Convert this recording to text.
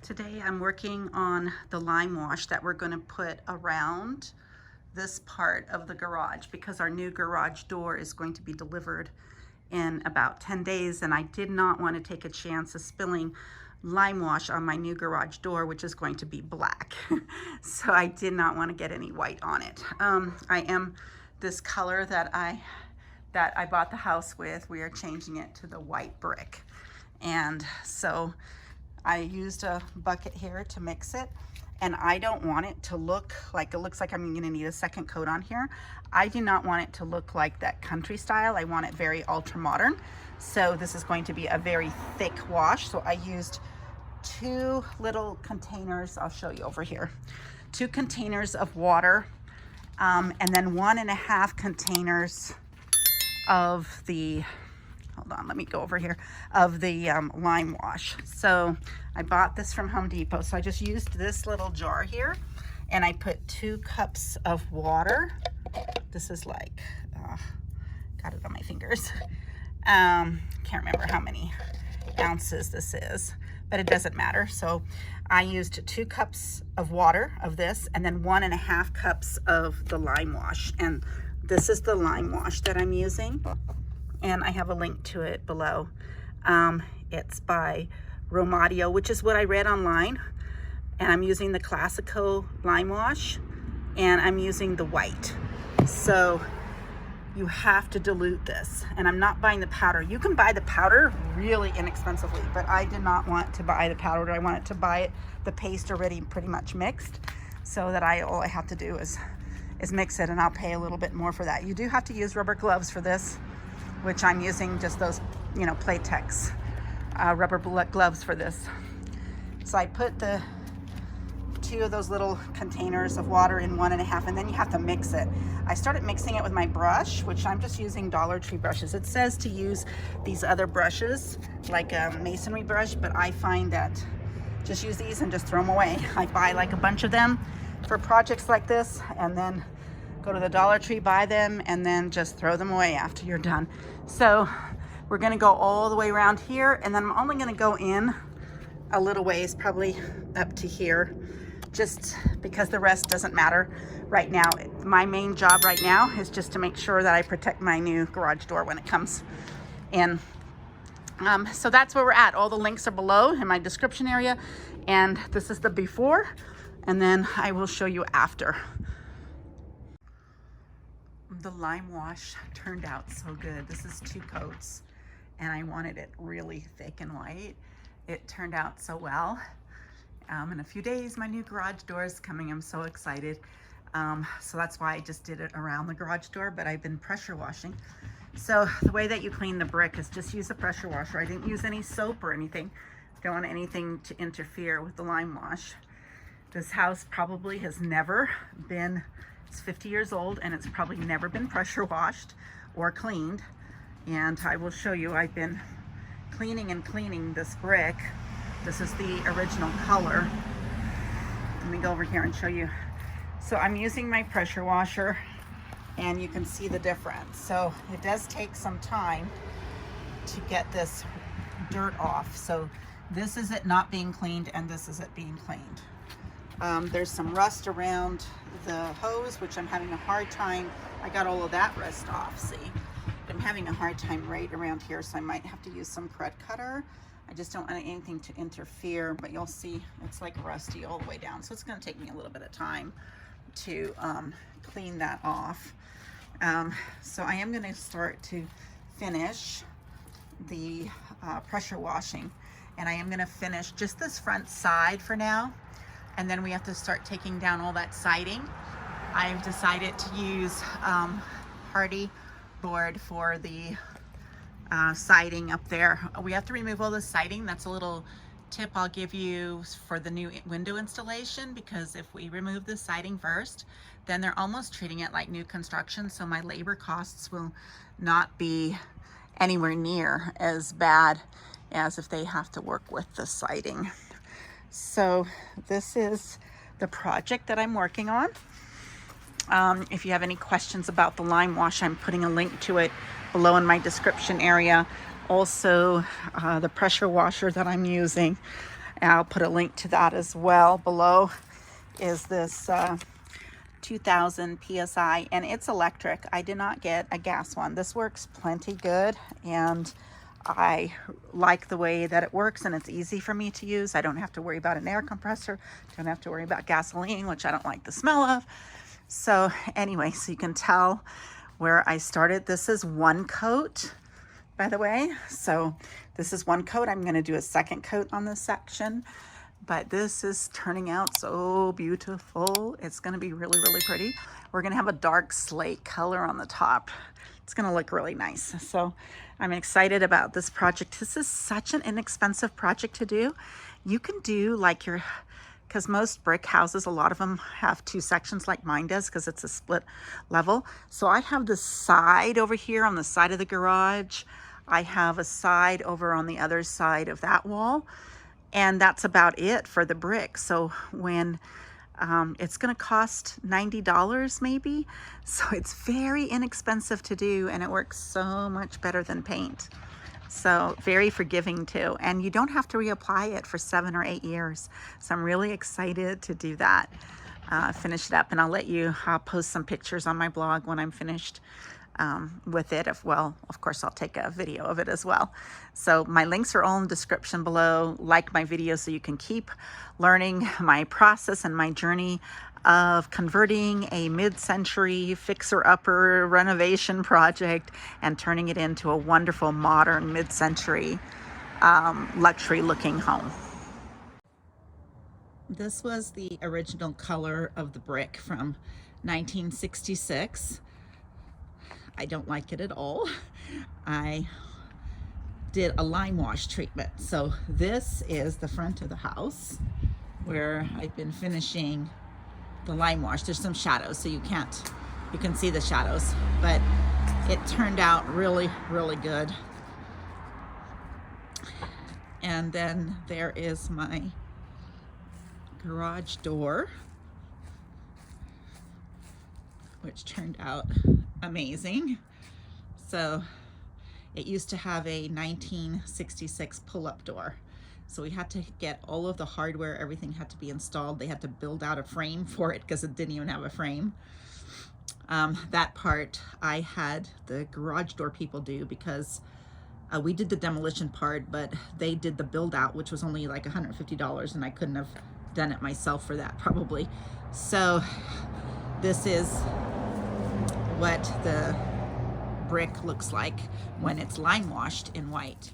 Today I'm working on the lime wash that we're going to put around this part of the garage because our new garage door is going to be delivered in about 10 days, and I did not want to take a chance of spilling lime wash on my new garage door, which is going to be black. So I did not want to get any white on it. I am this color that I bought the house with. We are changing it to the white brick, and so I used a bucket here to mix it, and I don't want it to look like, it looks like I'm gonna need a second coat on here. I do not want it to look like that country style. I want it very ultra modern. So this is going to be a very thick wash. So I used 2 little containers. I'll show you over here. 2 containers of water, and then 1.5 containers of the, hold on, let me go over here, of the lime wash. So I bought this from Home Depot. So I just used this little jar here, and I put 2 cups of water. This is like, got it on my fingers. Can't remember how many ounces this is, but it doesn't matter. So I used 2 cups of water of this, and then 1.5 cups of the lime wash. And this is the lime wash that I'm using, and I have a link to it below. It's by Romadio, which is what I read online, and I'm using the Classico lime wash, and I'm using the white. So you have to dilute this, and I'm not buying the powder. You can buy the powder really inexpensively, but I did not want to buy the powder. I wanted to buy it, the paste already pretty much mixed, so that all I have to do is mix it, and I'll pay a little bit more for that. You do have to use rubber gloves for this, which I'm using just those, Playtex rubber gloves for this. So I put the 2 of those little containers of water in 1.5, and then you have to mix it. I started mixing it with my brush, which I'm just using Dollar Tree brushes. It says to use these other brushes, like a masonry brush, but I find that just use these and just throw them away. I buy like a bunch of them for projects like this, and then go to the Dollar Tree, buy them, and then just throw them away after you're done. So we're gonna go all the way around here, and then I'm only gonna go in a little ways, probably up to here, just because the rest doesn't matter right now. My main job right now is just to make sure that I protect my new garage door when it comes in. So that's where we're at. All the links are below in my description area, and this is the before, and then I will show you after. The lime wash turned out so good. This is 2 coats, and I wanted it really thick and white. It turned out so well. In a few days, my new garage door is coming. I'm so excited. So that's why I just did it around the garage door, but I've been pressure washing. So the way that you clean the brick is just use a pressure washer. I didn't use any soap or anything. Don't want anything to interfere with the lime wash. This house probably has never been, it's 50 years old, and it's probably never been pressure washed or cleaned. And I will show you, I've been cleaning and cleaning this brick. This is the original color. Let me go over here and show you. So I'm using my pressure washer, and you can see the difference. So it does take some time to get this dirt off. So this is it not being cleaned, and this is it being cleaned. There's some rust around the hose, which I'm having a hard time. I got all of that rust off, see? I'm having a hard time right around here, so I might have to use some crud cutter. I just don't want anything to interfere, but you'll see it's like rusty all the way down. So it's gonna take me a little bit of time to clean that off. So I am gonna start to finish the pressure washing, and I am gonna finish just this front side for now. And then we have to start taking down all that siding. I've decided to use hardy board for the siding up there. We have to remove all the siding. That's a little tip I'll give you for the new window installation, because if we remove the siding first, then they're almost treating it like new construction, so my labor costs will not be anywhere near as bad as if they have to work with the siding. So this is the project that I'm working on. If you have any questions about the lime wash, I'm putting a link to it below in my description area. Also, the pressure washer that I'm using. I'll put a link to that as well below, is this 2000 PSI, and it's electric. I did not get a gas one. This works plenty good, and I like the way that it works, and it's easy for me to use. I don't have to worry about an air compressor, don't have to worry about gasoline, which I don't like the smell of. So anyway, so you can tell where I started. This is one coat, by the way. So this is one coat. I'm going to do a second coat on this section, but this is turning out so beautiful. It's going to be really, really pretty. We're going to have a dark slate color on the top. It's going to look really nice. So I'm excited about this project. This is such an inexpensive project to do. You can do like your, because most brick houses, a lot of them have two sections like mine does, because it's a split level. So I have the side over here on the side of the garage. I have a side over on the other side of that wall. And that's about it for the brick. So when it's going to cost $90 maybe. So it's very inexpensive to do, and it works so much better than paint. So very forgiving too. And you don't have to reapply it for 7 or 8 years. So I'm really excited to do that. Finish it up, and I'll post some pictures on my blog when I'm finished with it. Well, of course, I'll take a video of it as well. So my links are all in the description below. Like my video so you can keep learning my process and my journey of converting a mid-century fixer-upper renovation project and turning it into a wonderful modern mid-century luxury looking home. This was the original color of the brick from 1966. I don't like it at all. I did a lime wash treatment. So this is the front of the house where I've been finishing the lime wash. There's some shadows, so you can see the shadows, but it turned out really, really good. And then there is my garage door, which turned out amazing. So it used to have a 1966 pull-up door. So we had to get all of the hardware, everything had to be installed. They had to build out a frame for it because it didn't even have a frame. That part I had the garage door people do, because we did the demolition part, but they did the build out, which was only like $150, and I couldn't have done it myself for that probably. So this is what the brick looks like when it's lime washed in white.